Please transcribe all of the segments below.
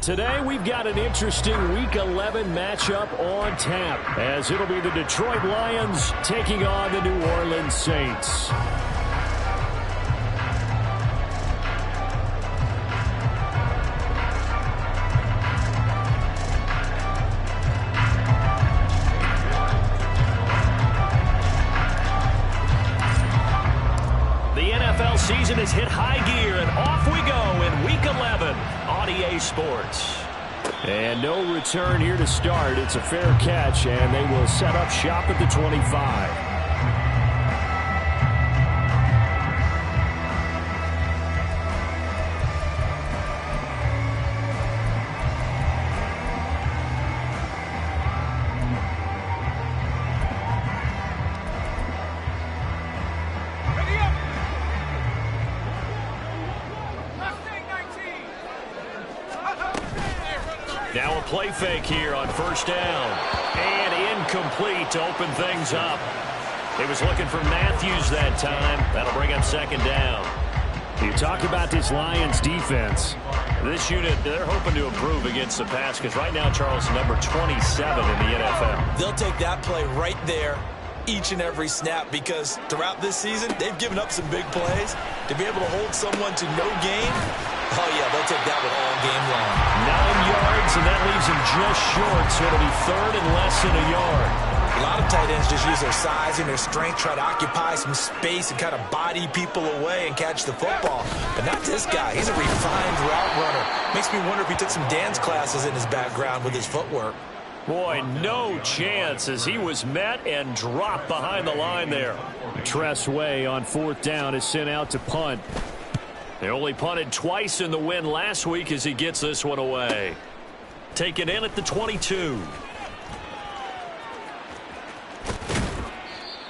Today we've got an interesting Week 11 matchup on tap, as it'll be the Detroit Lions taking on the New Orleans Saints. The NFL season has hit high gear, and off we go in Week 11 on EA Sports. And no return here to start. It's a fair catch, and they will set up shop at the 25. Now a play fake here on first down. And incomplete to open things up. He was looking for Matthews that time. That'll bring up second down. You talk about this Lions defense. This unit, they're hoping to improve against the pass because right now, Charles, number 27 in the NFL. They'll take that play right there each and every snap because throughout this season, they've given up some big plays. To be able to hold someone to no gain, oh, yeah, they'll take that one all game long. 9 yards, and that leaves him just short, so it'll be third and less than a yard. A lot of tight ends just use their size and their strength, try to occupy some space and kind of body people away and catch the football. But not this guy. He's a refined route runner. Makes me wonder if he took some dance classes in his background with his footwork. Boy, no chance as he was met and dropped behind the line there. Tress Way on fourth down is sent out to punt. They only punted twice in the win last week as he gets this one away. Taken in at the 22.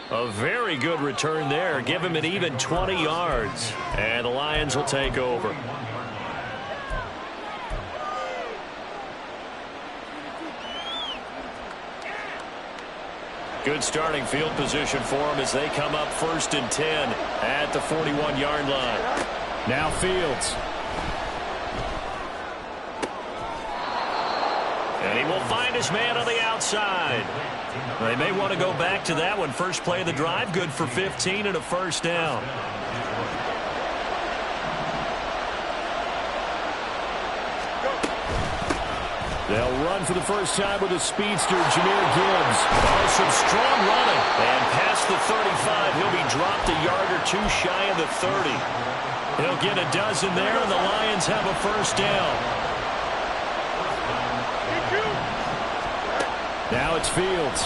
A very good return there. Give him an even 20 yards. And the Lions will take over. Good starting field position for them as they come up first and 10 at the 41-yard line. Now Fields. And he will find his man on the outside. They may want to go back to that one. First play of the drive, good for 15 and a first down. They'll run for the first time with a speedster, Jahmyr Gibbs. Oh, some strong running. And past the 35, he'll be dropped a yard or two shy of the 30. He'll get a dozen there, and the Lions have a first down. Now it's Fields.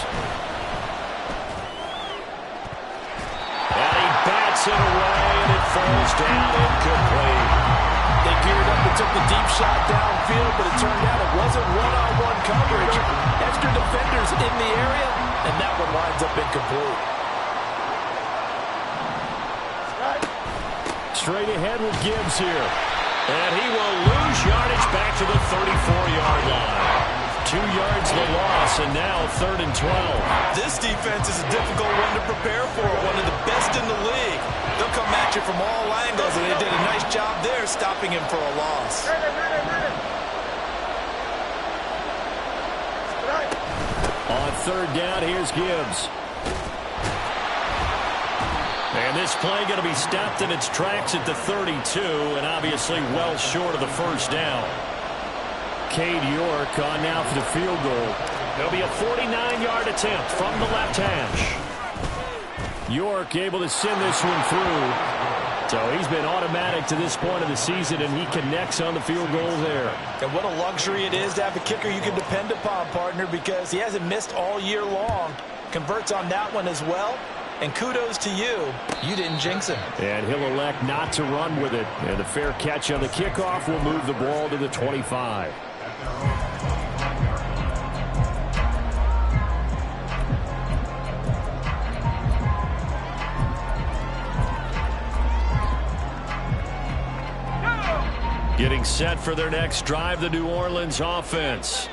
And he bats it away, and it falls down incomplete. They geared up and took the deep shot downfield, but it turned out it wasn't one-on-one coverage. Extra defenders in the area, and that one winds up incomplete. Straight ahead with Gibbs here. And he will lose yardage back to the 34-yard line. 2 yards the loss, and now third and 12. This defense is a difficult one to prepare for, one of the best in the league. They'll come at you from all angles, and they did a nice job there stopping him for a loss. On third down, here's Gibbs. And this play going to be stopped in its tracks at the 32, and obviously well short of the first down. Cade York on now for the field goal. It'll be a 49-yard attempt from the left hash. York able to send this one through. So he's been automatic to this point of the season, and he connects on the field goal there. And what a luxury it is to have a kicker you can depend upon, partner, because he hasn't missed all year long. Converts on that one as well. And kudos to you. You didn't jinx him. And he'll elect not to run with it. And the fair catch on the kickoff will move the ball to the 25. Getting set for their next drive, the New Orleans offense.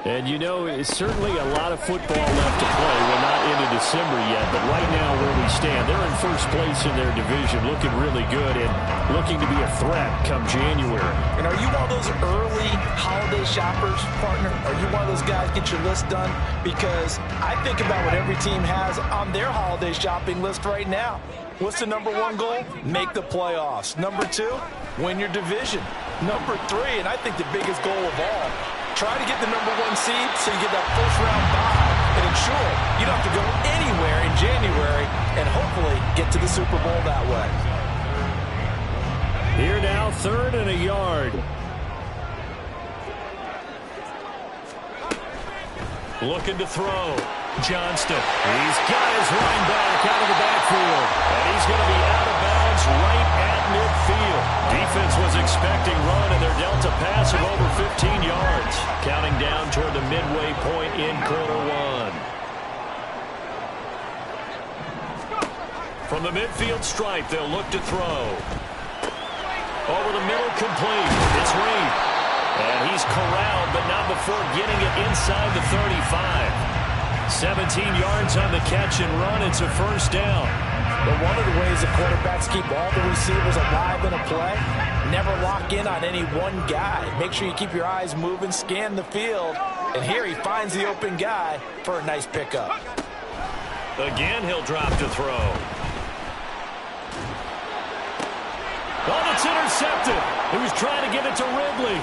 And you know, it's certainly a lot of football left to play. We're not into December yet, but right now where we stand, they're in first place in their division, looking really good and looking to be a threat come January. And are you one of those early holiday shoppers, partner? Are you one of those guys get your list done? Because I think about what every team has on their holiday shopping list right now. What's the number one goal? Make the playoffs. Number two, win your division. Number three, and I think the biggest goal of all, try to get the number one seed so you get that first round bye and ensure you don't have to go anywhere in January and hopefully get to the Super Bowl that way. Here now, 3rd and a yard. Looking to throw. Johnston. He's got his running back out of the backfield. And he's going to be out of bounds right at midfield. Defense was expecting run, and they're dealt a pass of over 15 yards. Counting down toward the midway point in quarter one. From the midfield stripe, they'll look to throw. Over the middle, complete. It's Reed. And he's corralled, but not before getting it inside the 35. 17 yards on the catch and run. It's a first down. But one of the ways the quarterbacks keep all the receivers alive in a play, never lock in on any one guy. Make sure you keep your eyes moving, scan the field. And here he finds the open guy for a nice pickup. Again, he'll drop to throw. Oh, it's intercepted. He was trying to get it to Ridley.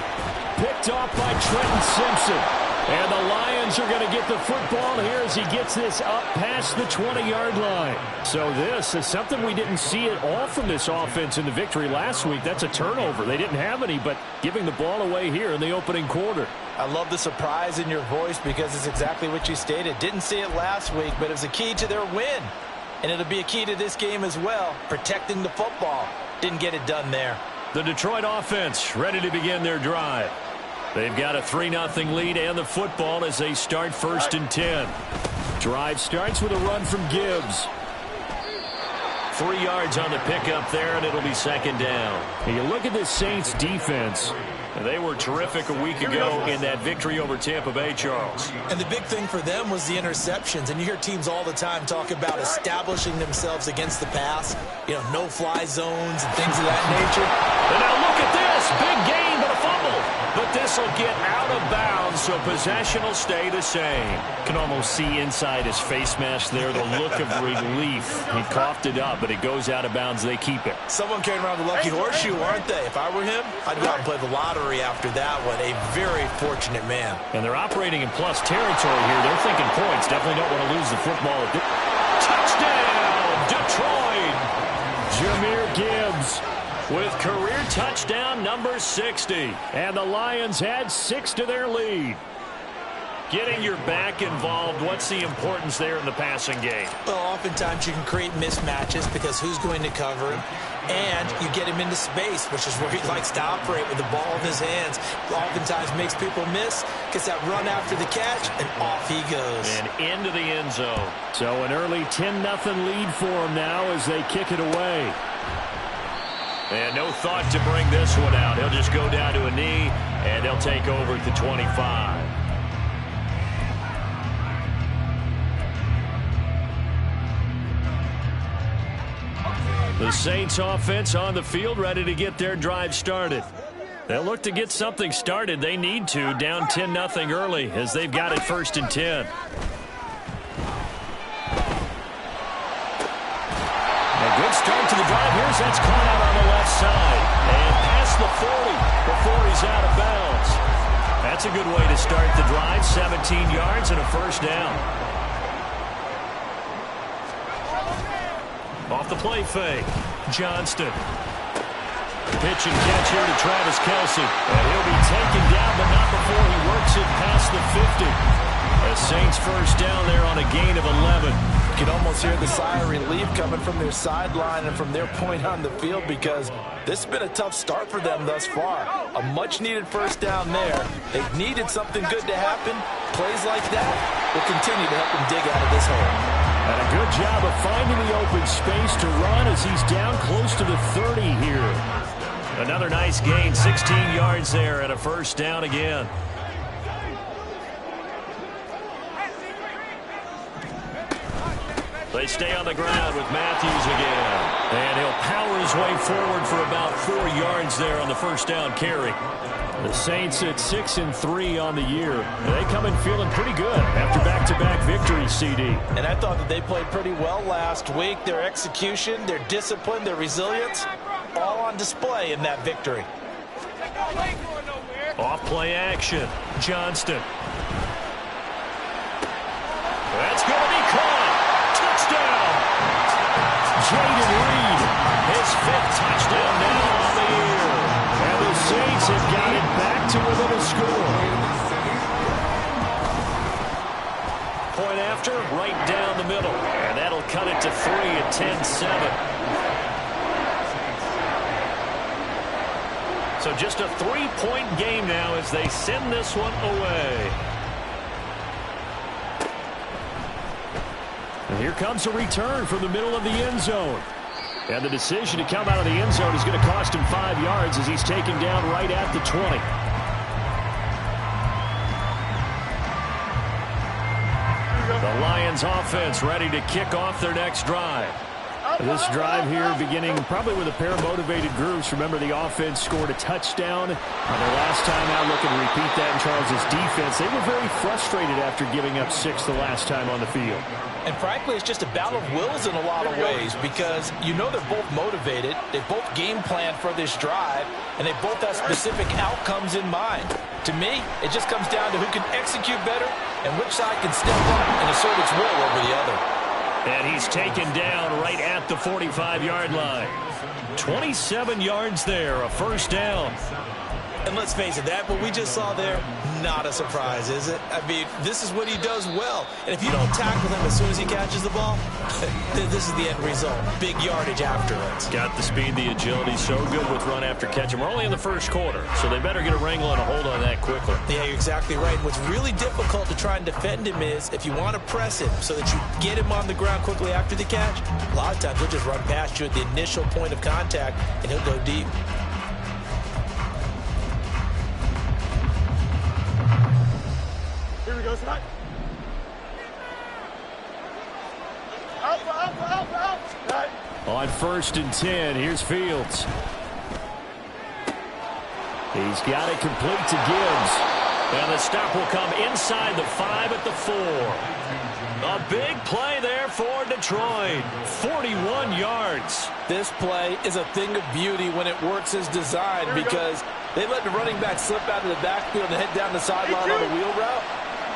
Picked off by Trenton Simpson. And the Lions are going to get the football here as he gets this up past the 20-yard line. So this is something we didn't see at all from this offense in the victory last week. That's a turnover. They didn't have any, but giving the ball away here in the opening quarter. I love the surprise in your voice because it's exactly what you stated. Didn't see it last week, but it was a key to their win. And it'll be a key to this game as well, protecting the football. Didn't get it done there. The Detroit offense ready to begin their drive. They've got a 3-0 lead and the football as they start 1st and 10. Drive starts with a run from Gibbs. 3 yards on the pickup there, and it'll be 2nd down. And you look at this Saints defense. They were terrific a week ago in that victory over Tampa Bay, Charles. And the big thing for them was the interceptions. And you hear teams all the time talk about establishing themselves against the pass. You know, no-fly zones and things of that nature. And now look at this. Big gain, but a fumble. But this will get out of bounds, so possession will stay the same. Can almost see inside his face mask there the look of relief. He coughed it up, but it goes out of bounds. They keep it. Someone carrying around the lucky horseshoe, aren't they? If I were him, I'd go out and play the lottery after that one. A very fortunate man. And they're operating in plus territory here. They're thinking points. Definitely don't want to lose the football. Touchdown, Detroit! Jahmyr Gibbs with career touchdown number 60. And the Lions add 6 to their lead. Getting your back involved, what's the importance there in the passing game? Well, oftentimes you can create mismatches because who's going to cover him? And you get him into space, which is where he likes to operate with the ball in his hands. Oftentimes makes people miss, gets that run after the catch, and off he goes. And into the end zone. So an early 10-0 lead for him now as they kick it away. And no thought to bring this one out. He'll just go down to a knee, and they'll take over at the 25. The Saints offense on the field ready to get their drive started. They'll look to get something started. They need to, down 10-0 early as they've got it 1st and 10. A good start to the drive. Here's that's caught out on the left side. And past the 40 before he's out of bounds. That's a good way to start the drive. 17 yards and a first down. Off the play fake. Johnston. Pitch and catch here to Travis Kelce. And he'll be taken down, but not before he works it past the 50. A Saints first down there on a gain of 11. You can almost hear the sigh of relief coming from their sideline and from their point on the field because this has been a tough start for them thus far. A much-needed first down there. They've needed something good to happen. Plays like that will continue to help them dig out of this hole. And a good job of finding the open space to run as he's down close to the 30 here. Another nice gain, 16 yards there and a first down again. They stay on the ground with Matthews again. And he'll power his way forward for about 4 yards there on the first down carry. The Saints at 6-3 on the year. They come in feeling pretty good after back-to-back victories, CD. And I thought that they played pretty well last week. Their execution, their discipline, their resilience, all on display in that victory. Off play action. Johnston. That's going to be caught. Touchdown. Jayden Reed, his 5th touchdown now on the year. And the Saints have got it back to within a score. Point after, right down the middle. And that'll cut it to 3 at 10-7. So just a 3-point game now as they send this one away. And here comes a return from the middle of the end zone. And the decision to come out of the end zone is going to cost him 5 yards as he's taken down right at the 20. The Lions offense ready to kick off their next drive. This drive here beginning probably with a pair of motivated groups. Remember, the offense scored a touchdown on their last time out. Looking to repeat that in Charles' defense. They were very frustrated after giving up 6 the last time on the field. And frankly, it's just a battle of wills in a lot of ways because you know they're both motivated. They both game planned for this drive, and they both have specific outcomes in mind. To me, it just comes down to who can execute better and which side can step up and assert its will over the other. And he's taken down right at the 45-yard line. 27 yards there, a first down. And let's face it, that what we just saw there, not a surprise, is it? I mean, this is what he does well. And if you don't tackle him as soon as he catches the ball, this is the end result. Big yardage afterwards. Got the speed, the agility, so good with run after catch. And we're only in the first quarter, so they better get a wrangle and a hold on that quickly. Yeah, you're exactly right. What's really difficult to try and defend him is if you want to press him so that you get him on the ground quickly after the catch, a lot of times he'll just run past you at the initial point of contact, and he'll go deep. On 1st and 10, here's Fields. He's got it complete to Gibbs. And the stop will come inside the 5 at the 4. A big play there for Detroit. 41 yards. This play is a thing of beauty when it works as designed because they let the running back slip out of the backfield and head down the sideline on the wheel route.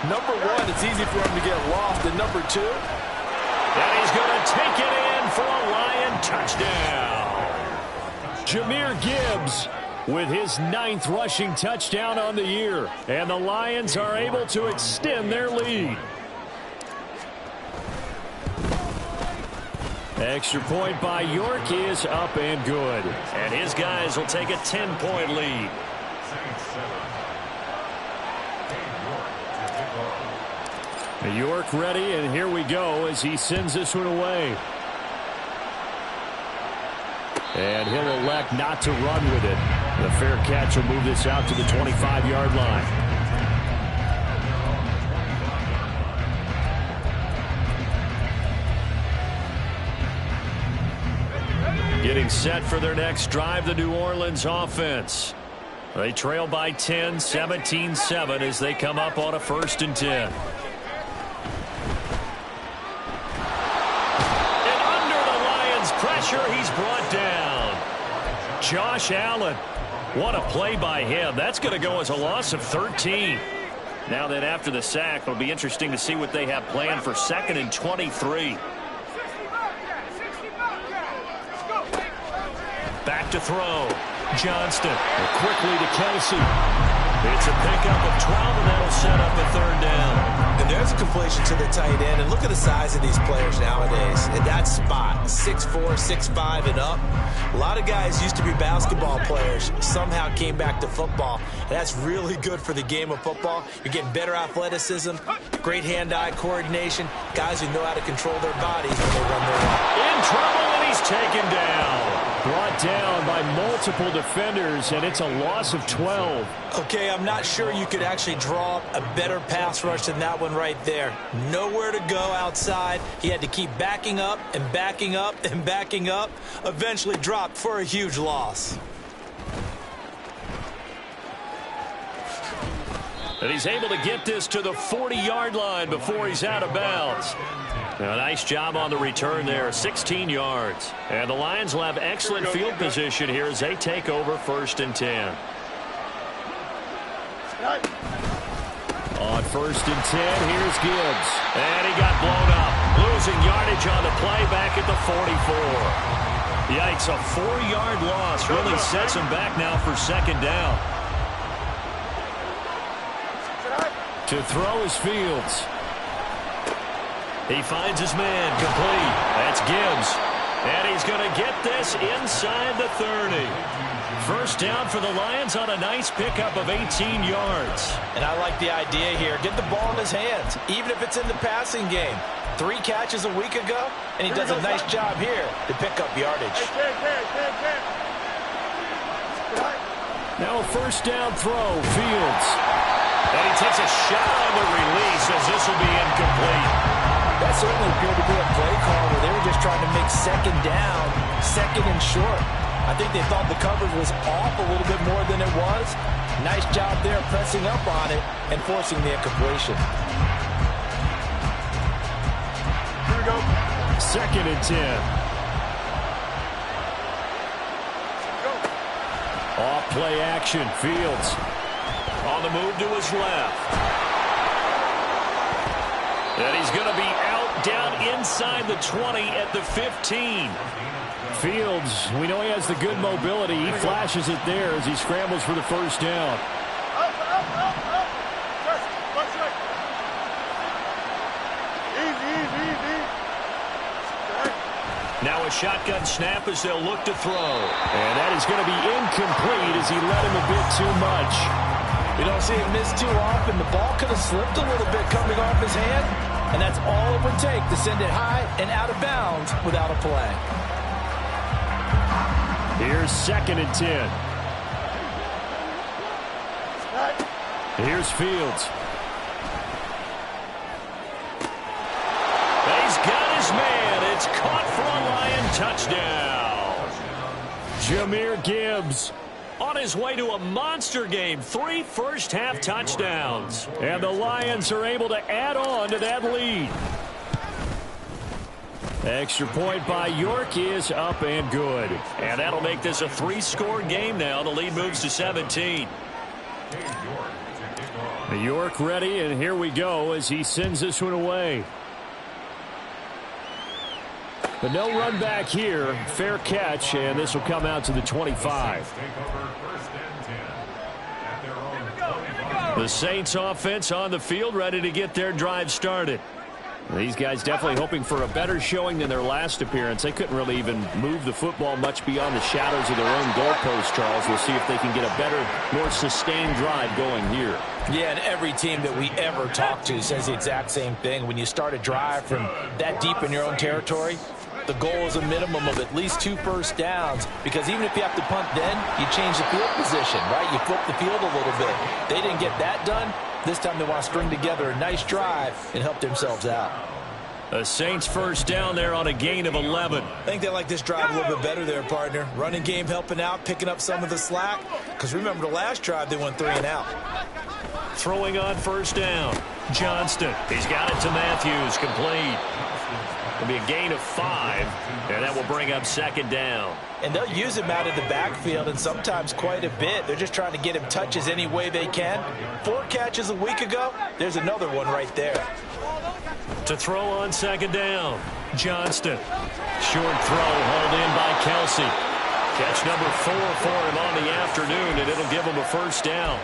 Number one, it's easy for him to get lost. And number two, and he's going to take it in for a Lion touchdown. Jahmyr Gibbs with his 9th rushing touchdown on the year. And the Lions are able to extend their lead. Extra point by York is up and good. And his guys will take a 10-point lead. York ready, and here we go as he sends this one away. And he'll elect not to run with it. The fair catch will move this out to the 25-yard line. Getting set for their next drive, the New Orleans offense. They trail by 10, 17-7 as they come up on a 1st and 10. Pressure, he's brought down. Josh Allen. What a play by him. That's going to go as a loss of 13. Now that after the sack, it'll be interesting to see what they have planned for 2nd and 23. Back to throw. Johnston. Quickly to Kelsey. It's a pickup of 12, and that'll set up a 3rd down. And there's a completion to the tight end. And look at the size of these players nowadays. In that spot, 6'4", 6'5", and up. A lot of guys used to be basketball players, somehow came back to football. And that's really good for the game of football. You're getting better athleticism, great hand-eye coordination, guys who know how to control their bodies when they run their route. In trouble, and he's taken down. Brought down by multiple defenders, and it's a loss of 12. Okay, I'm not sure you could actually draw up a better pass rush than that one right there. Nowhere to go outside. He had to keep backing up and backing up and backing up. Eventually dropped for a huge loss. And he's able to get this to the 40-yard line before he's out of bounds. Now, nice job on the return there, 16 yards. And the Lions will have excellent field position here as they take over 1st and 10. On 1st and 10, here's Gibbs. And he got blown up. Losing yardage on the play back at the 44. Yikes, a 4-yard loss really sets him back now for 2nd down. To throw is Fields. He finds his man complete. That's Gibbs. And he's going to get this inside the 30. 1st down for the Lions on a nice pickup of 18 yards. And I like the idea here. Get the ball in his hands, even if it's in the passing game. 3 catches a week ago, and he does a nice job here to pick up yardage. Now a 1st down throw, Fields. And he takes a shot on the release as this will be incomplete. That certainly appeared to be a play call where they were just trying to make 2nd down, 2nd and short. I think they thought the coverage was off a little bit more than it was. Nice job there pressing up on it and forcing the incompletion. Here we go. 2nd and 10. Off play action, Fields. On the move to his left. And he's going to be out down inside the 20 at the 15. Fields, we know he has the good mobility. He flashes it there as he scrambles for the 1st down. Now a shotgun snap as they'll look to throw. And that is going to be incomplete as he led him a bit too much. You don't see him miss too often. The ball could have slipped a little bit coming off his hand, and that's all it would take to send it high and out of bounds without a play. Here's 2nd and 10. Here's Fields. He's got his man. It's caught for a Lion touchdown. Jahmyr Gibbs on his way to a monster game. 3 first-half touchdowns. And the Lions are able to add on to that lead. Extra point by York is up and good. And that'll make this a 3-score game now. The lead moves to 17. York ready, and here we go as he sends this one away. But no run back here. Fair catch, and this will come out to the 25. The Saints offense on the field, ready to get their drive started. These guys definitely hoping for a better showing than their last appearance. They couldn't really even move the football much beyond the shadows of their own goalpost, Charles. We'll see if they can get a better, more sustained drive going here. Yeah, and every team that we ever talk to says the exact same thing. When you start a drive from that deep in your own territory, the goal is a minimum of at least 2 first downs, because even if you have to punt then, you change the field position, right? You flip the field a little bit. They didn't get that done. This time they want to string together a nice drive and help themselves out. The Saints first down there on a gain of 11. I think they like this drive a little bit better there, partner. Running game helping out, picking up some of the slack. Because remember the last drive, they went 3 and out. Throwing on first down. Johnston. He's got it to Matthews. Complete. It'll be a gain of 5, and that will bring up 2nd down. And they'll use him out of the backfield, and sometimes quite a bit. They're just trying to get him touches any way they can. 4 catches a week ago. There's another one right there. To throw on 2nd down. Johnston. Short throw hauled in by Kelsey. Catch number 4 for him on the afternoon, and it'll give him a first down.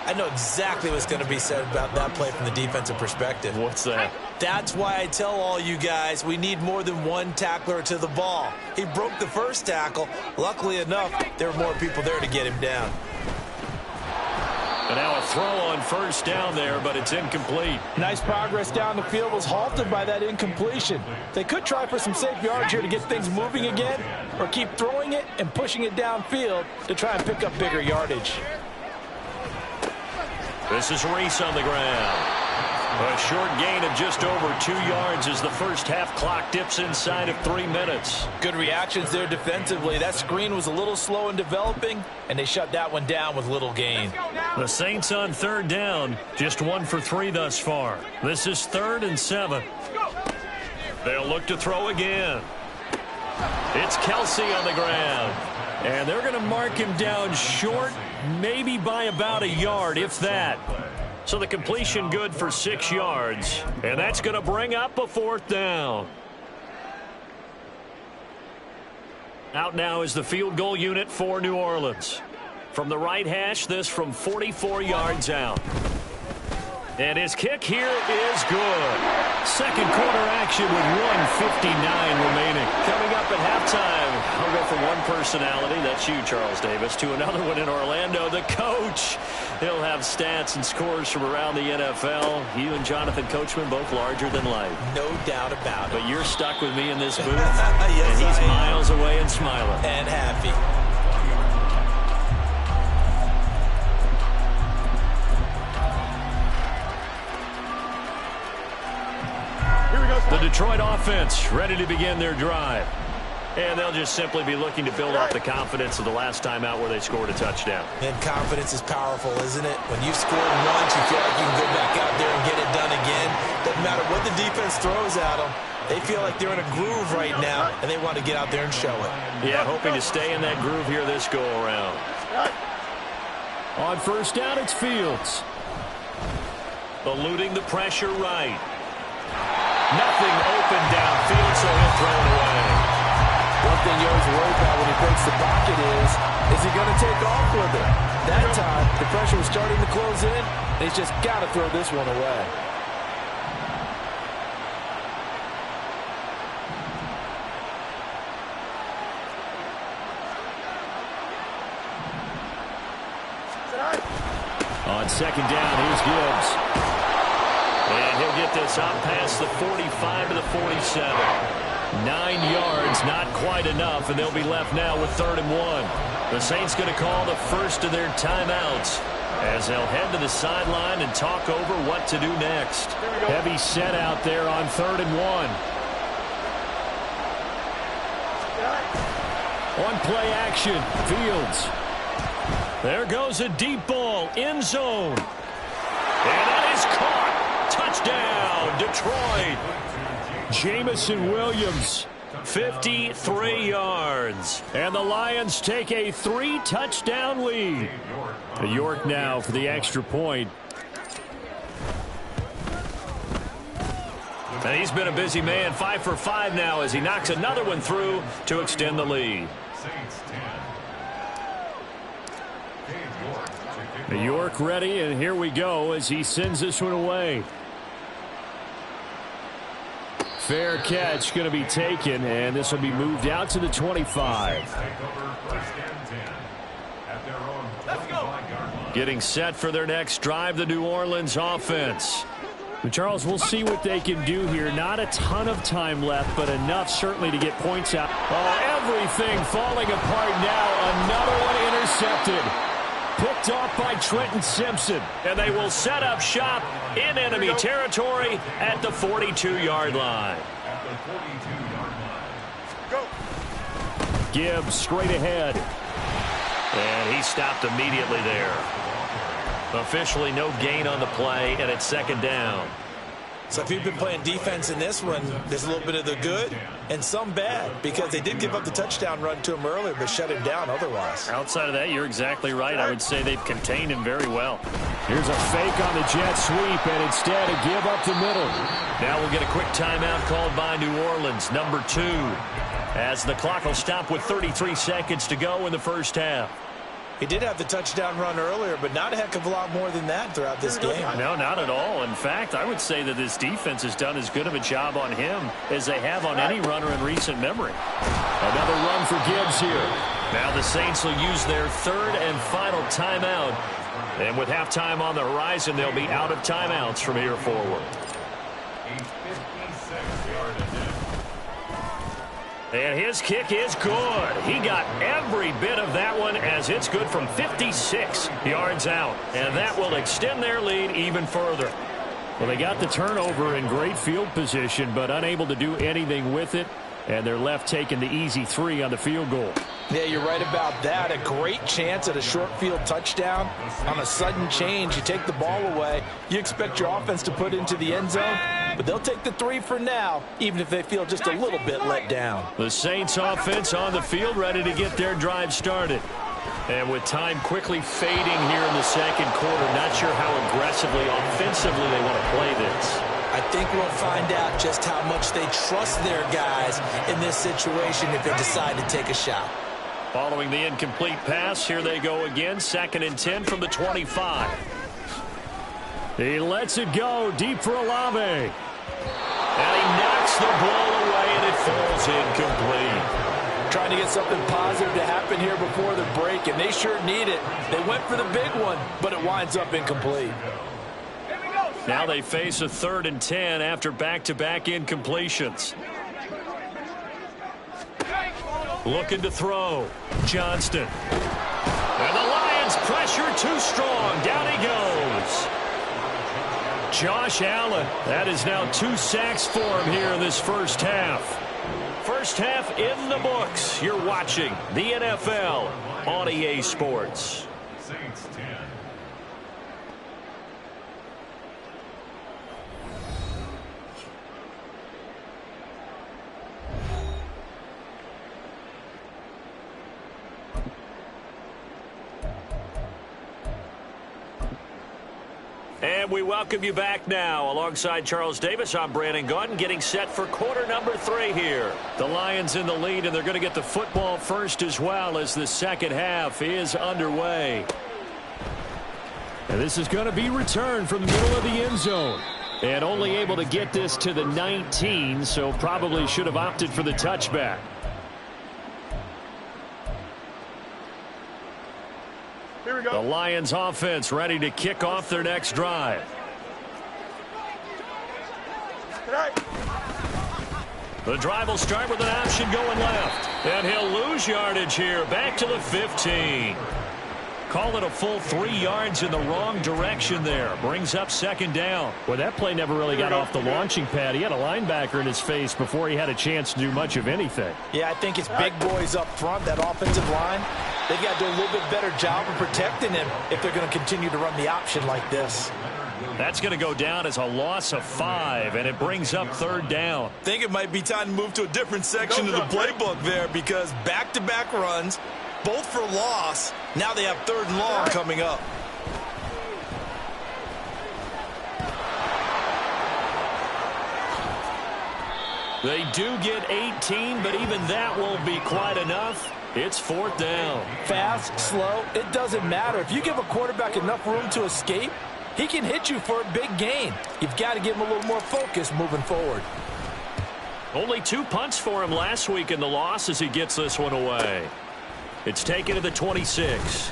I know exactly what's going to be said about that play from the defensive perspective. What's that? That's why I tell all you guys we need more than one tackler to the ball. He broke the first tackle. Luckily enough, there were more people there to get him down. And now a throw on first down there, but it's incomplete. Nice progress down the field was halted by that incompletion. They could try for some safe yards here to get things moving again, or keep throwing it and pushing it downfield to try and pick up bigger yardage. This is Reese on the ground. A short gain of just over 2 yards as the first half clock dips inside of 3 minutes. Good reactions there defensively. That screen was a little slow in developing, and they shut that one down with little gain. The Saints on third down, just 1 for 3 thus far. This is 3rd and 7. They'll look to throw again. It's Kelsey on the ground. And they're going to mark him down short, maybe by about a yard, if that. So the completion good for 6 yards. And that's going to bring up a 4th down. Out now is the field goal unit for New Orleans. From the right hash, this from 44 yards out. And his kick here is good. Second quarter action with 1:59 remaining. Coming up at halftime, I'll go from one personality, that's you, Charles Davis, to another one in Orlando, the coach. He'll have stats and scores from around the NFL. You and Jonathan Coachman both larger than life. No doubt about it. But you're stuck with me in this booth, yes, and he's miles away and smiling. And happy. The Detroit offense ready to begin their drive. And they'll just simply be looking to build off the confidence of the last time out where they scored a touchdown. And confidence is powerful, isn't it? When you've scored once, you feel like you can go back out there and get it done again. Doesn't matter what the defense throws at them. They feel like they're in a groove right now, and they want to get out there and show it. Yeah, hoping to stay in that groove here this go-around. On first down, it's Fields. Eluding the pressure right. Nothing open downfield, so he'll throw it away. One thing you always worry about when he breaks the pocket is he going to take off with it? That time, the pressure was starting to close in, and he's just got to throw this one away. On second down, here's Gibbs. And he'll get this out past the 45 to the 47. 9 yards, not quite enough, and they'll be left now with 3rd and 1. The Saints going to call the first of their timeouts as they'll head to the sideline and talk over what to do next. Heavy set out there on 3rd and 1. On play action, Fields. There goes a deep ball, end zone. And that is caught. Touchdown, Detroit. Jamison Williams, 53 yards. And the Lions take a 3-touchdown lead. York now for the extra point. And he's been a busy man, 5 for 5 now as he knocks another one through to extend the lead. York ready, and here we go as he sends this one away. Fair catch going to be taken, and this will be moved out to the 25. Getting set for their next drive, the New Orleans offense. But Charles, we'll see what they can do here. Not a ton of time left, but enough certainly to get points out. Oh, everything falling apart now. Another one intercepted. Picked off by Trenton Simpson. And they will set up shop in enemy territory at the 42-yard line. Gibbs straight ahead. And he stopped immediately there. Officially no gain on the play, and it's 2nd down. So if you've been playing defense in this one, there's a little bit of the good and some bad, because they did give up the touchdown run to him earlier, but shut him down otherwise. Outside of that, you're exactly right. I would say they've contained him very well. Here's a fake on the jet sweep, and instead a give up the middle. Now we'll get a quick timeout called by New Orleans, number 2, as the clock will stop with 33 seconds to go in the first half. He did have the touchdown run earlier, but not a heck of a lot more than that throughout this game. No, not at all. In fact, I would say that this defense has done as good of a job on him as they have on any runner in recent memory. Another run for Gibbs here. Now the Saints will use their 3rd and final timeout And with halftime on the horizon, they'll be out of timeouts from here forward. And his kick is good. He got every bit of that one as it's good from 56 yards out. And that will extend their lead even further. Well, they got the turnover in great field position, but unable to do anything with it. And they're left taking the easy 3 on the field goal. Yeah, you're right about that. A great chance at a short field touchdown. On a sudden change, you take the ball away. You expect your offense to put into the end zone, but they'll take the 3 for now, even if they feel just a little bit let down. The Saints offense on the field, ready to get their drive started. And with time quickly fading here in the second quarter, not sure how aggressively, offensively they want to play this. I think we'll find out just how much they trust their guys in this situation if they decide to take a shot. Following the incomplete pass, here they go again, 2nd and 10 from the 25. He lets it go deep for Olave. And he knocks the ball away, and it falls incomplete. Trying to get something positive to happen here before the break, and they sure need it. They went for the big one, but it winds up incomplete. Now they face a 3rd and 10 after back-to-back incompletions. Looking to throw. Johnston. And the Lions pressure too strong. Down he goes. Josh Allen. That is now 2 sacks for him here in this first half. First half in the books. You're watching the NFL on EA Sports. Saints 10. And we welcome you back now. Alongside Charles Davis, I'm Brandon Gaudin, getting set for quarter number 3 here. The Lions in the lead, and they're going to get the football first as well as the second half is underway. And this is going to be returned from the middle of the end zone. And only able to get this to the 19, so probably should have opted for the touchback. Here we go. The Lions offense ready to kick off their next drive. The drive will start with an option going left. And he'll lose yardage here. Back to the 15. Call it a full 3 yards in the wrong direction there. Brings up 2nd down. Well, that play never really got off the launching pad. He had a linebacker in his face before he had a chance to do much of anything. Yeah, I think it's big boys up front, that offensive line. They've got to do a little bit better job of protecting him if they're going to continue to run the option like this. That's going to go down as a loss of 5, and it brings up 3rd down. I think it might be time to move to a different section of the playbook there because back-to-back runs, both for loss. Now they have 3rd and long coming up. They do get 18, but even that won't be quite enough. It's 4th down. Fast, slow, it doesn't matter. If you give a quarterback enough room to escape, he can hit you for a big gain. You've got to give him a little more focus moving forward. Only 2 punts for him last week in the loss as he gets this one away. It's taken to the 26.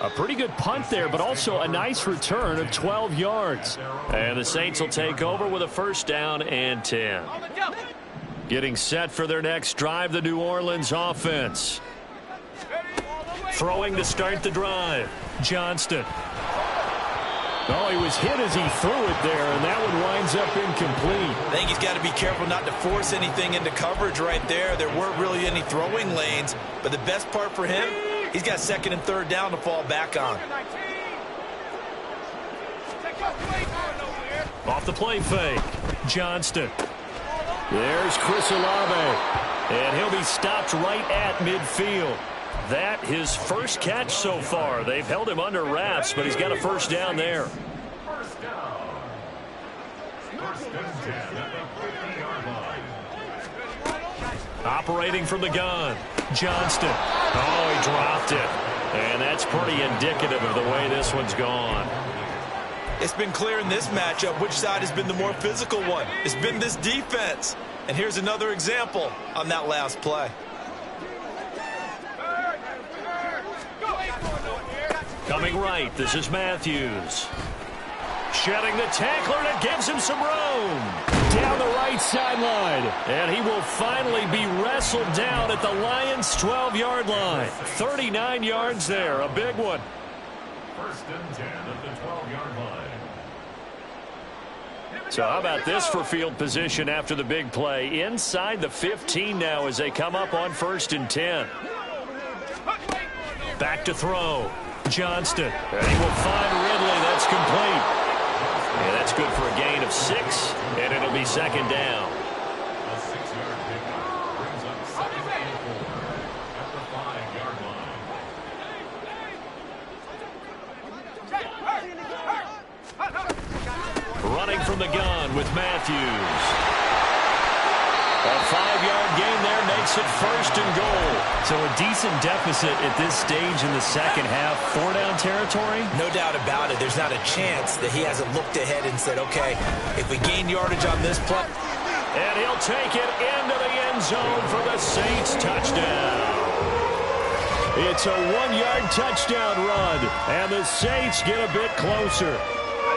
A pretty good punt there, but also a nice return of 12 yards. And the Saints will take over with a 1st down and 10. Getting set for their next drive, the New Orleans offense. Throwing to start the drive. Johnston. Oh, he was hit as he threw it there, and that one winds up incomplete. I think he's got to be careful not to force anything into coverage right there. There weren't really any throwing lanes, but the best part for him, he's got 2nd and 3rd down to fall back on. Off the play fake. Johnston. There's Chris Olave. And he'll be stopped right at midfield. That his first catch so far. They've held him under wraps, but he's got a 1st down there. First down. First and 10 at the 50-yard line. Operating from the gun. Johnston. Oh, he dropped it. And that's pretty indicative of the way this one's gone. It's been clear in this matchup which side has been the more physical one. It's been this defense. And here's another example on that last play. Coming right, this is Matthews. Shedding the tackler, and it gives him some room. Down the right sideline. And he will finally be wrestled down at the Lions' 12-yard line. 39 yards there, a big one. First and 10 at the 12-yard line. So how about this for field position after the big play? Inside the 15 now as they come up on 1st and 10. Back to throw. Johnston. And he will find Ridley. That's complete. And that's good for a gain of 6, and it'll be 2nd down. A 6-yard pickup brings up 2nd and 4 at the 5-yard line. Running from the gun with Matthews. A 5-yard gain there makes it 1st and goal. So a decent deficit at this stage in the second half. 4-down territory? No doubt about it. There's not a chance that he hasn't looked ahead and said, okay, if we gain yardage on this play. And he'll take it into the end zone for the Saints touchdown. It's a 1-yard touchdown run, and the Saints get a bit closer.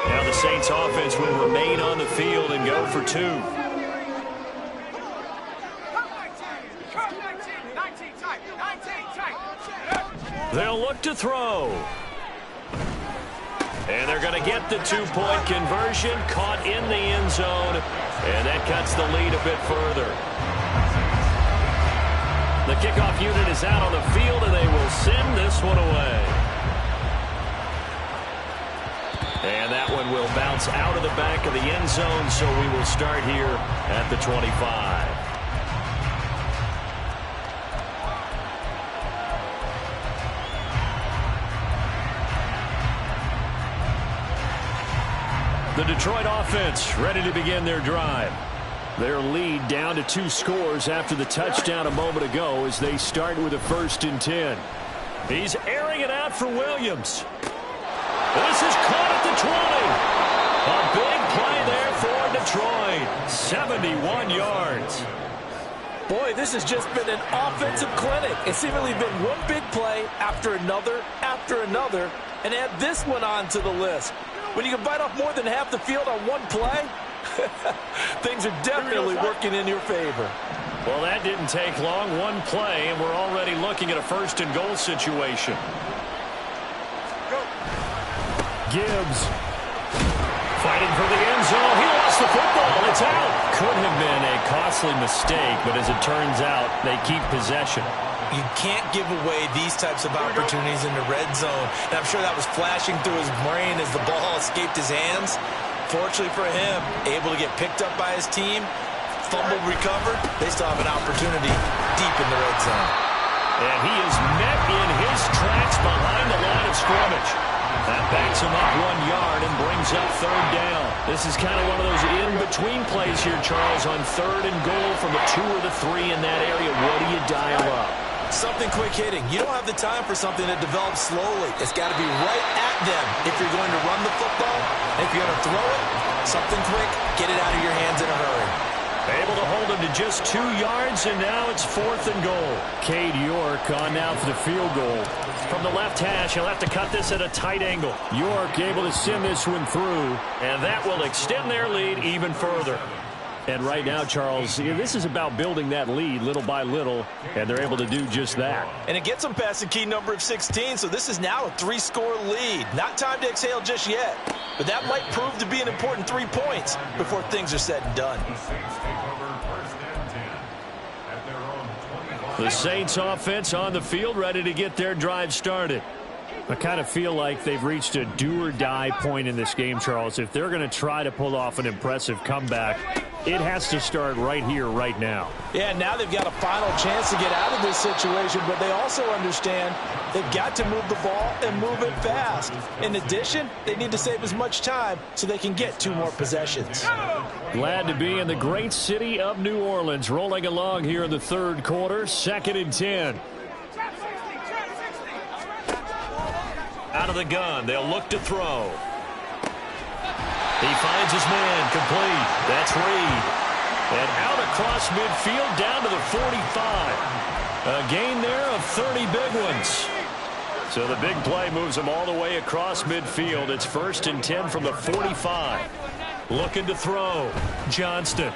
Now the Saints offense will remain on the field and go for 2. They'll look to throw. And they're going to get the 2-point conversion, caught in the end zone, and that cuts the lead a bit further. The kickoff unit is out on the field, and they will send this one away. And that one will bounce out of the back of the end zone, so we will start here at the 25. The Detroit offense ready to begin their drive. Their lead down to 2 scores after the touchdown a moment ago as they start with a 1st and 10. He's airing it out for Williams. This is caught at the 20. A big play there for Detroit. 71 yards. Boy, this has just been an offensive clinic. It's seemingly been one big play after another, and add this one on to the list. When you can bite off more than half the field on one play, things are definitely working in your favor. Well, that didn't take long. One play, and we're already looking at a 1st and goal situation. Gibbs fighting for the end zone. He lost the football. It's out. Could have been a costly mistake, but as it turns out, they keep possession. You can't give away these types of opportunities in the red zone. And I'm sure that was flashing through his brain as the ball escaped his hands. Fortunately for him, able to get picked up by his team, fumble recovered. They still have an opportunity deep in the red zone. And he is met in his tracks behind the line of scrimmage. That backs him up 1 yard and brings up 3rd down. This is kind of one of those in-between plays here, Charles, on 3rd and goal from the 2 or the 3 in that area. What do you dial up? Something quick hitting. You don't have the time for something that develops slowly. It's got to be right at them if you're going to run the football. And if you're going to throw it, something quick, get it out of your hands in a hurry. Able to hold him to just 2 yards, and now it's 4th and goal. Cade York on now for the field goal. From the left hash, he'll have to cut this at a tight angle. York able to send this one through, and that will extend their lead even further. And right now, Charles, this is about building that lead little by little, and they're able to do just that. And it gets them past the key number of 16, so this is now a 3-score lead. Not time to exhale just yet, but that might prove to be an important 3 points before things are said and done. The Saints take over 1st and 10 at their own 25. The Saints offense on the field ready to get their drive started. I kind of feel like they've reached a do-or-die point in this game, Charles. If they're going to try to pull off an impressive comeback, it has to start right here, right now. Yeah, now they've got a final chance to get out of this situation, but they also understand they've got to move the ball and move it fast. In addition, they need to save as much time so they can get 2 more possessions. Glad to be in the great city of New Orleans, rolling along here in the 3rd quarter, 2nd and 10. Out of the gun, they'll look to throw. He finds his man, complete. That's Reed. And out across midfield, down to the 45. A gain there of 30 big ones. So the big play moves him all the way across midfield. It's 1st and 10 from the 45. Looking to throw. Johnston.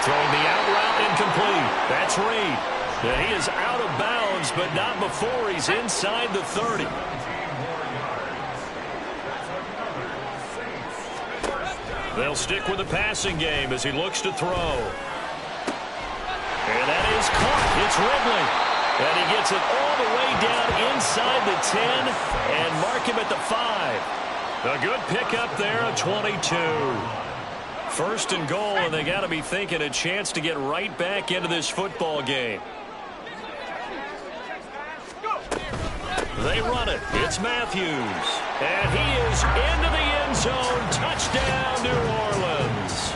Throwing the out route incomplete. That's Reed. And he is out of bounds, but not before he's inside the 30. They'll stick with the passing game as he looks to throw. And that is caught. It's Ridley. And he gets it all the way down inside the 10 and mark him at the 5. A good pickup there, a 22. 1st and goal, and they got to be thinking a chance to get right back into this football game. They run it. It's Matthews. And he is into the end zone. Touchdown, New Orleans.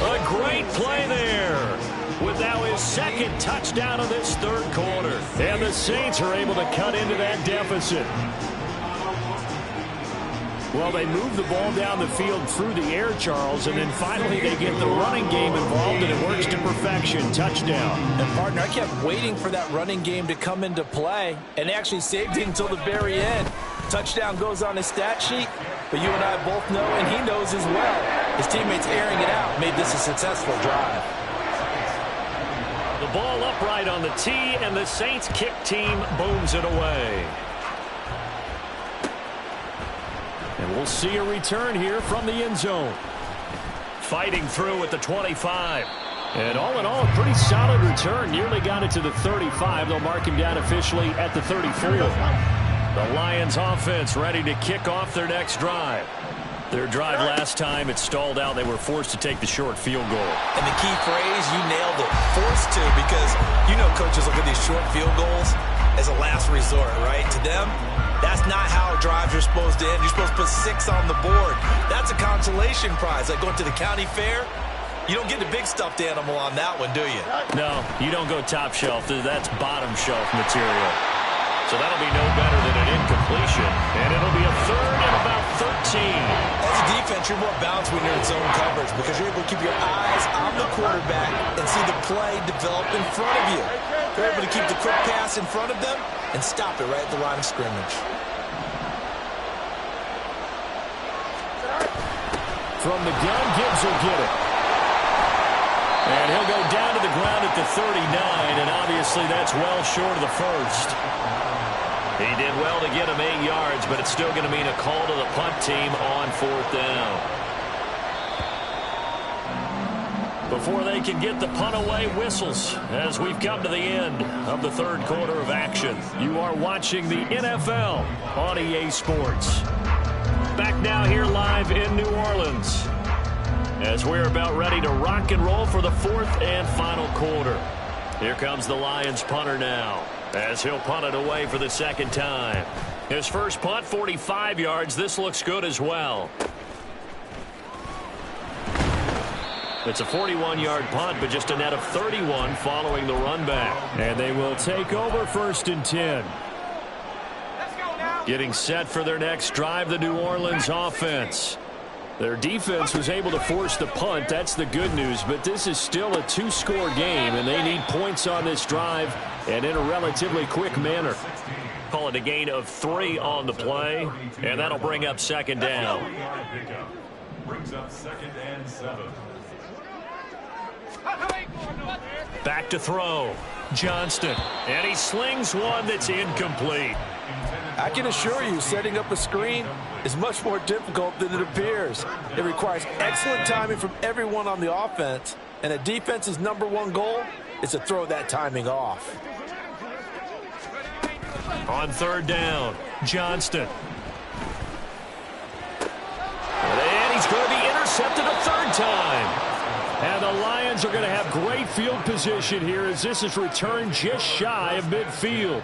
A great play there. With now his 2nd touchdown of this 3rd quarter. And the Saints are able to cut into that deficit. Well, they move the ball down the field through the air, Charles, and then finally they get the running game involved, and it works to perfection. Touchdown. And, partner, I kept waiting for that running game to come into play, and they actually saved it until the very end. Touchdown goes on his stat sheet, but you and I both know, and he knows as well, his teammates airing it out made this a successful drive. The ball upright on the tee, and the Saints kick team booms it away. And we'll see a return here from the end zone. Fighting through at the 25. And all in all, a pretty solid return. Nearly got it to the 35. They'll mark him down officially at the 34. The Lions offense ready to kick off their next drive. Their drive last time, it stalled out. They were forced to take the short field goal. And the key phrase, you nailed it, forced to, because you know coaches look at these short field goals as a last resort, right? To them, that's not how drives are supposed to end. You're supposed to put 6 on the board. That's a consolation prize. Like going to the county fair, you don't get the big stuffed animal on that one, do you? No, you don't go top shelf. That's bottom shelf material. So that'll be no better than an incompletion. And it'll be a 3rd and about 13. As a defense, you're more balanced when you're in zone coverage because you're able to keep your eyes on the quarterback and see the play develop in front of you. You're able to keep the quick pass in front of them and stop it right at the line of scrimmage. From the gun, Gibbs will get it. And he'll go down to the ground at the 39, and obviously that's well short of the 1st. He did well to get him 8 yards, but it's still going to mean a call to the punt team on 4th down. Before they can get the punt away, whistles as we've come to the end of the 3rd quarter of action. You are watching the NFL on EA Sports. Back now here live in New Orleans as we're about ready to rock and roll for the 4th and final quarter. Here comes the Lions punter now as he'll punt it away for the 2nd time. His first punt, 45 yards. This looks good as well. It's a 41-yard punt, but just a net of 31 following the run back. And they will take over 1st and 10. Getting set for their next drive, the New Orleans offense. Their defense was able to force the punt. That's the good news, but this is still a 2-score game, and they need points on this drive and in a relatively quick manner. Call it a gain of 3 on the play, and that'll bring up 2nd down. Brings up 2nd and 7. Back to throw. Johnston. And he slings one that's incomplete. I can assure you, setting up a screen is much more difficult than it appears. It requires excellent timing from everyone on the offense, and a defense's #1 goal is to throw that timing off. On 3rd down, Johnston. And he's going to be intercepted a 3rd time. And the Lions are going to have great field position here as this is returned just shy of midfield.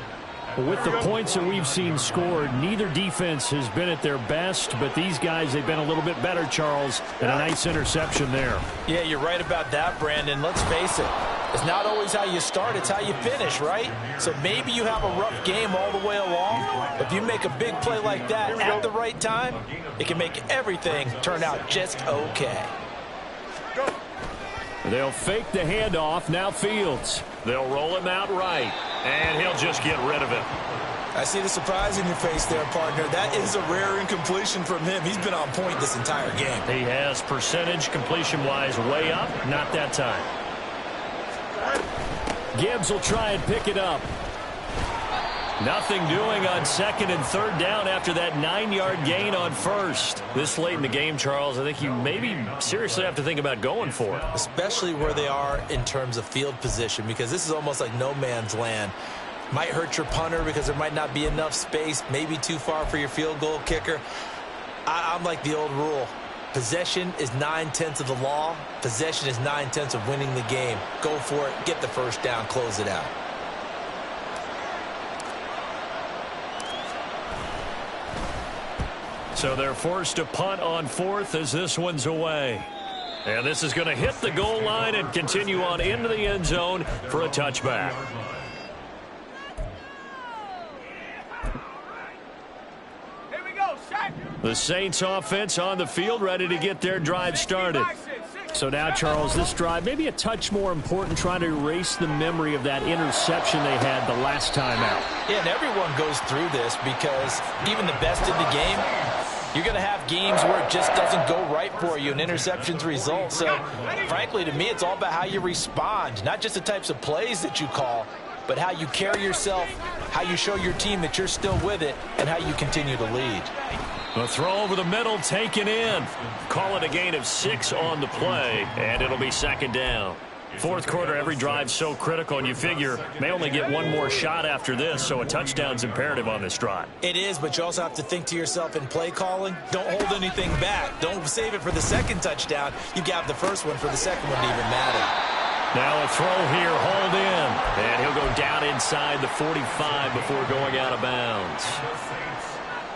With the points that we've seen scored, neither defense has been at their best, but these guys, they've been a little bit better, Charles, and a nice interception there. Yeah, you're right about that, Brandon. Let's face it. It's not always how you start, it's how you finish, right? So maybe you have a rough game all the way along, but if you make a big play like that at the right time, it can make everything turn out just okay. They'll fake the handoff. Now Fields. They'll roll him out right, and he'll just get rid of it. I see the surprise in your face there, partner. That is a rare incompletion from him. He's been on point this entire game. He has percentage completion-wise way up. Not that time. Gibbs will try and pick it up. Nothing doing on second and third down after that 9-yard gain on first. This late in the game, Charles, I think you maybe seriously have to think about going for it. Especially where they are in terms of field position, because this is almost like no man's land. Might hurt your punter because there might not be enough space, maybe too far for your field goal kicker. I'm like the old rule. Possession is 9/10 of the law. Possession is 9/10 of winning the game. Go for it. Get the first down. Close it out. So they're forced to punt on fourth as this one's away. And this is going to hit the goal line and continue on into the end zone for a touchback. The Saints offense on the field, ready to get their drive started. So now, Charles, this drive maybe a touch more important, trying to erase the memory of that interception they had the last time out. Yeah, and everyone goes through this because even the best in the game, you're going to have games where it just doesn't go right for you, and interceptions result. So, frankly, to me, it's all about how you respond, not just the types of plays that you call, but how you carry yourself, how you show your team that you're still with it, and how you continue to lead. The throw over the middle taken in. Call it a gain of 6 on the play, and it'll be second down. Fourth quarter, every drive's so critical, and you figure may only get one more shot after this, so a touchdown's imperative on this drive. It is, but you also have to think to yourself in play calling, don't hold anything back. Don't save it for the second touchdown. You got the first one for the second one to even matter. Now a throw here, hauled in, and he'll go down inside the 45 before going out of bounds.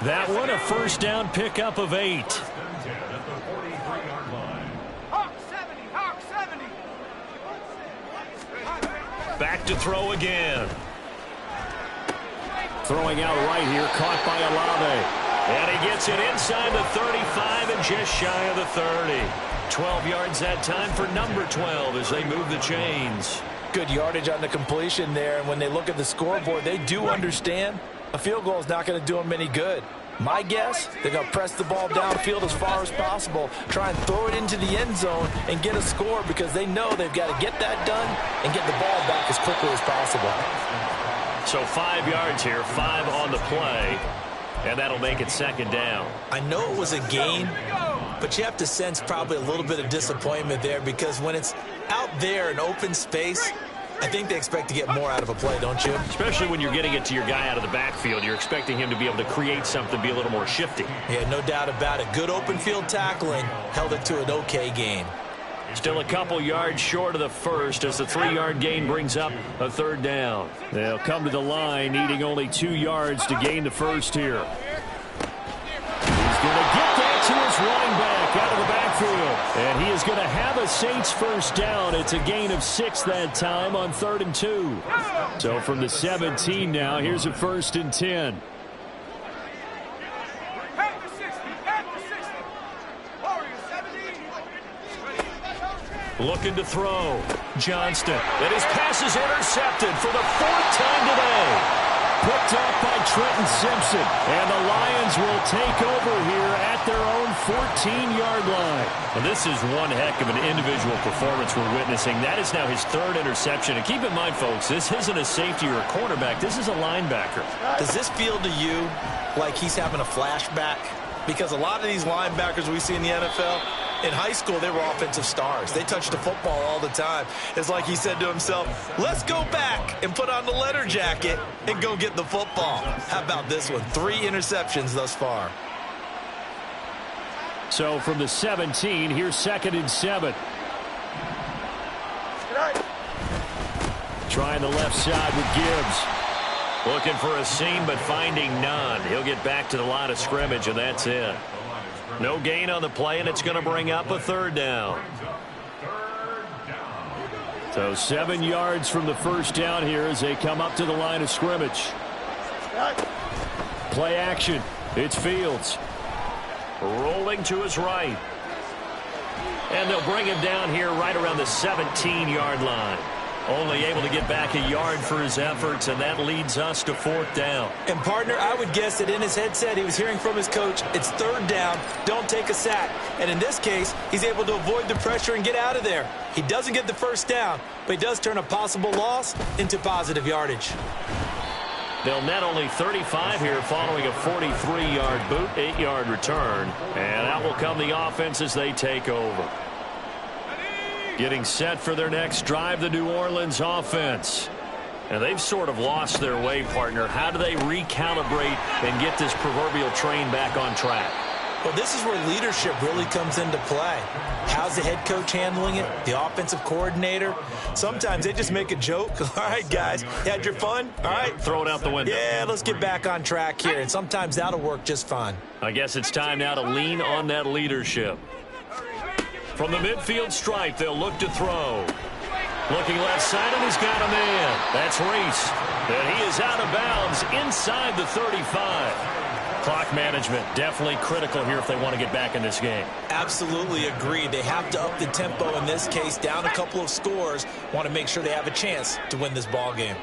That one, a first down pickup of 8. Back to throw again. Throwing out right here, caught by Olave. And he gets it inside the 35 and just shy of the 30. 12 yards that time for number 12 as they move the chains. Good yardage on the completion there, and when they look at the scoreboard, they do understand a field goal is not going to do them any good. My guess, they're going to press the ball downfield as far as possible, try and throw it into the end zone and get a score because they know they've got to get that done and get the ball back as quickly as possible. So 5 yards here, 5 on the play, and that'll make it second down. I know it was a gain, but you have to sense probably a little bit of disappointment there because when it's out there in open space, I think they expect to get more out of a play, don't you? Especially when you're getting it to your guy out of the backfield. You're expecting him to be able to create something, be a little more shifty. Yeah, no doubt about it. Good open field tackling held it to an okay gain. Still a couple yards short of the first as the 3-yard gain brings up a third down. They'll come to the line needing only 2 yards to gain the first here. He's going to get that to his running back out of the backfield. And he is going to have a Saints first down. It's a gain of 6 that time on 3rd and 2. So from the 17 now, here's a 1st and 10. Looking to throw. Johnston. And his pass is intercepted for the 4th time today. Picked up by Trenton Simpson. And the Lions will take over here at their own 14-yard line. Well, this is one heck of an individual performance we're witnessing. That is now his 3rd interception. And keep in mind, folks, this isn't a safety or a cornerback. This is a linebacker. Does this feel to you like he's having a flashback? Because a lot of these linebackers we see in the NFL, in high school, they were offensive stars. They touched the football all the time. It's like he said to himself, let's go back and put on the letter jacket and go get the football. How about this one? 3 interceptions thus far. So from the 17, here's 2nd and 7. Trying the left side with Gibbs. Looking for a seam, but finding none. He'll get back to the line of scrimmage, and that's it. No gain on the play, and it's going to bring up a 3rd down. So 7 yards from the first down here as they come up to the line of scrimmage. Play action. It's Fields. Rolling to his right. And they'll bring him down here right around the 17-yard line. Only able to get back a yard for his efforts, and that leads us to 4th down. And, partner, I would guess that in his headset he was hearing from his coach, it's 3rd down, don't take a sack. And in this case, he's able to avoid the pressure and get out of there. He doesn't get the 1st down, but he does turn a possible loss into positive yardage. They'll net only 35 here following a 43-yard boot, 8-yard return. And out will come the offense as they take over. Getting set for their next drive, the New Orleans offense. And they've sort of lost their way, partner. How do they recalibrate and get this proverbial train back on track? Well, this is where leadership really comes into play. How's the head coach handling it? The offensive coordinator? Sometimes they just make a joke. All right, guys, you had your fun? All right. Throw it out the window. Yeah, let's get back on track here. And sometimes that'll work just fine. I guess it's time now to lean on that leadership. From the midfield stripe, they'll look to throw. Looking left side, and he's got a man. That's Reese. And he is out of bounds inside the 35. Clock management definitely critical here if they want to get back in this game. Absolutely agree. They have to up the tempo in this case, down a couple of scores. Want to make sure they have a chance to win this ball game.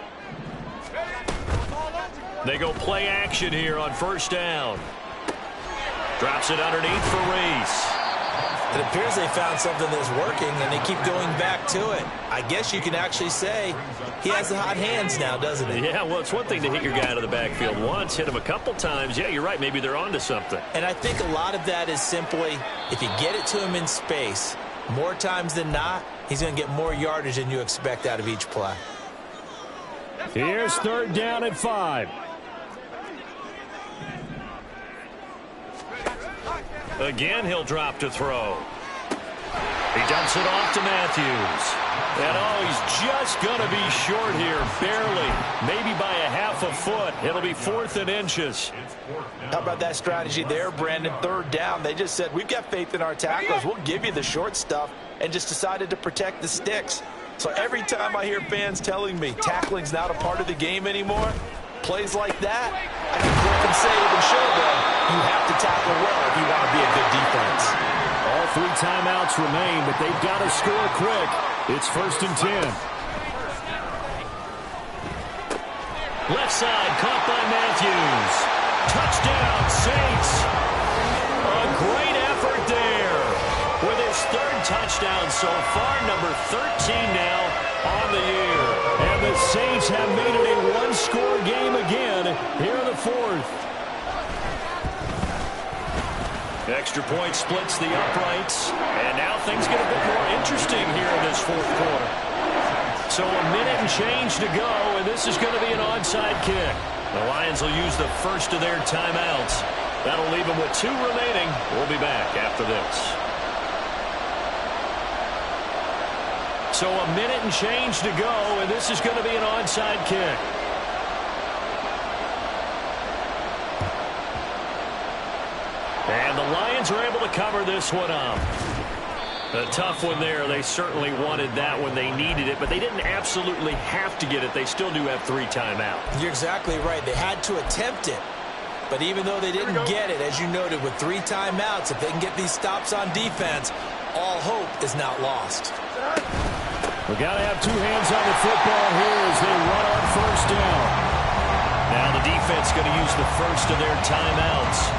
They go play action here on 1st down. Drops it underneath for Reese. It appears they found something that's working, and they keep going back to it. I guess you can actually say he has the hot hands now, doesn't he? Yeah, well, it's one thing to hit your guy out of the backfield once, hit him a couple times. Yeah, you're right. Maybe they're onto something. And I think a lot of that is simply if you get it to him in space, more times than not, he's going to get more yardage than you expect out of each play. Here's 3rd down and 5. Again, he'll drop to throw. He dumps it off to Matthews. And, oh, he's just going to be short here, barely, maybe by a half a foot. It'll be 4th and inches. How about that strategy there, Brandon? 3rd down. They just said, we've got faith in our tacklers. We'll give you the short stuff, and just decided to protect the sticks. So every time I hear fans telling me tackling's not a part of the game anymore, plays like that, I can click and save and show them you have to tackle well if you want to be a good defense. All 3 timeouts remain, but they've got to score quick. It's 1st and 10. Left side, caught by Matthews. Touchdown, Saints. A great effort there. With his 3rd touchdown so far, number 13 now on the year. And the Saints have made it a one-score game again here in the 4th. Extra point splits the uprights, and now things get a bit more interesting here in this 4th quarter. So a minute and change to go, and this is going to be an onside kick. The Lions will use the first of their timeouts. That'll leave them with 2 remaining. We'll be back after this. So a minute and change to go, and this is going to be an onside kick. And the Lions are able to cover this one up. A tough one there. They certainly wanted that when they needed it, but they didn't absolutely have to get it. They still do have 3 timeouts. You're exactly right. They had to attempt it. But even though they didn't get it, as you noted, with 3 timeouts, if they can get these stops on defense, all hope is not lost. We've got to have 2 hands on the football here as they run on 1st down. Now the defense going to use the first of their timeouts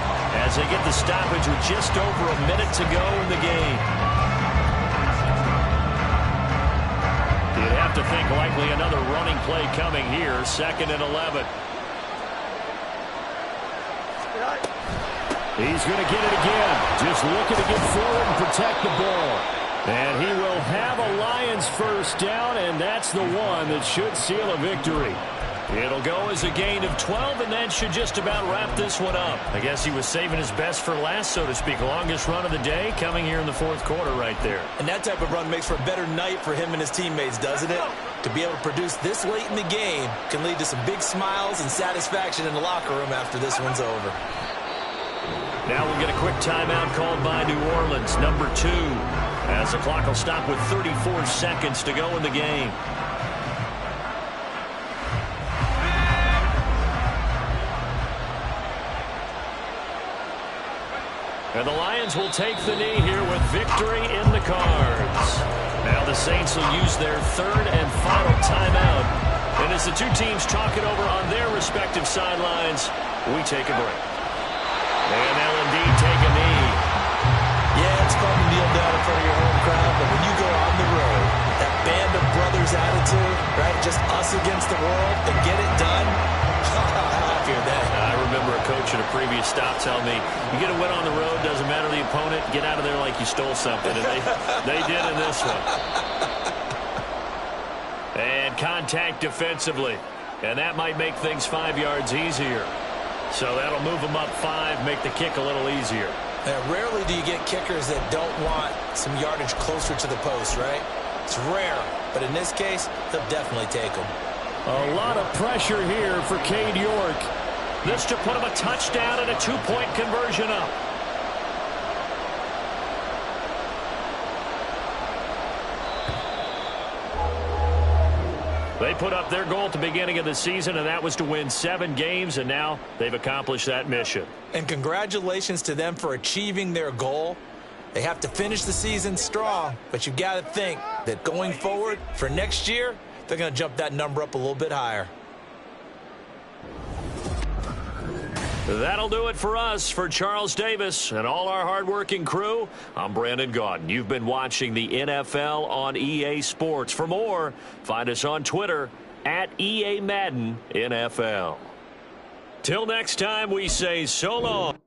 as they get the stoppage with just over a minute to go in the game. You'd have to think likely another running play coming here, 2nd and 11. He's going to get it again, just looking to get forward and protect the ball. And he will have a Lions 1st down, and that's the one that should seal a victory. It'll go as a gain of 12, and that should just about wrap this one up. I guess he was saving his best for last, so to speak. Longest run of the day coming here in the 4th quarter right there. And that type of run makes for a better night for him and his teammates, doesn't it? To be able to produce this late in the game can lead to some big smiles and satisfaction in the locker room after this one's over. Now we'll get a quick timeout called by New Orleans, number 2, as the clock will stop with 34 seconds to go in the game. And the Lions will take the knee here with victory in the cards. Now the Saints will use their third and final timeout. And as the two teams talk it over on their respective sidelines, we take a break. And they'll indeed take a knee. Yeah, it's fun to kneel down in front of your home crowd, but when you go on the road, that band of brothers attitude, right, just us against the world, and get it done, how happy are they? I remember a coach at a previous stop telling me, you get a win on the road, doesn't matter the opponent, get out of there like you stole something. And they did in this one. And contact defensively. And that might make things 5 yards easier. So that'll move them up 5, make the kick a little easier. Now, rarely do you get kickers that don't want some yardage closer to the post, right? It's rare, but in this case, they'll definitely take them. A lot of pressure here for Cade York. This to put him a touchdown and a 2-point conversion up. They put up their goal at the beginning of the season, and that was to win 7 games, and now they've accomplished that mission. And congratulations to them for achieving their goal. They have to finish the season strong, but you've got to think that going forward for next year, they're going to jump that number up a little bit higher. That'll do it for us. For Charles Davis and all our hardworking crew, I'm Brandon Gaudin. You've been watching the NFL on EA Sports. For more, find us on Twitter at EA Madden NFL. Till next time, we say so long.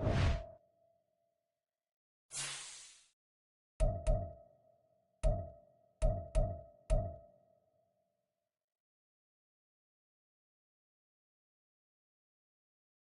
down.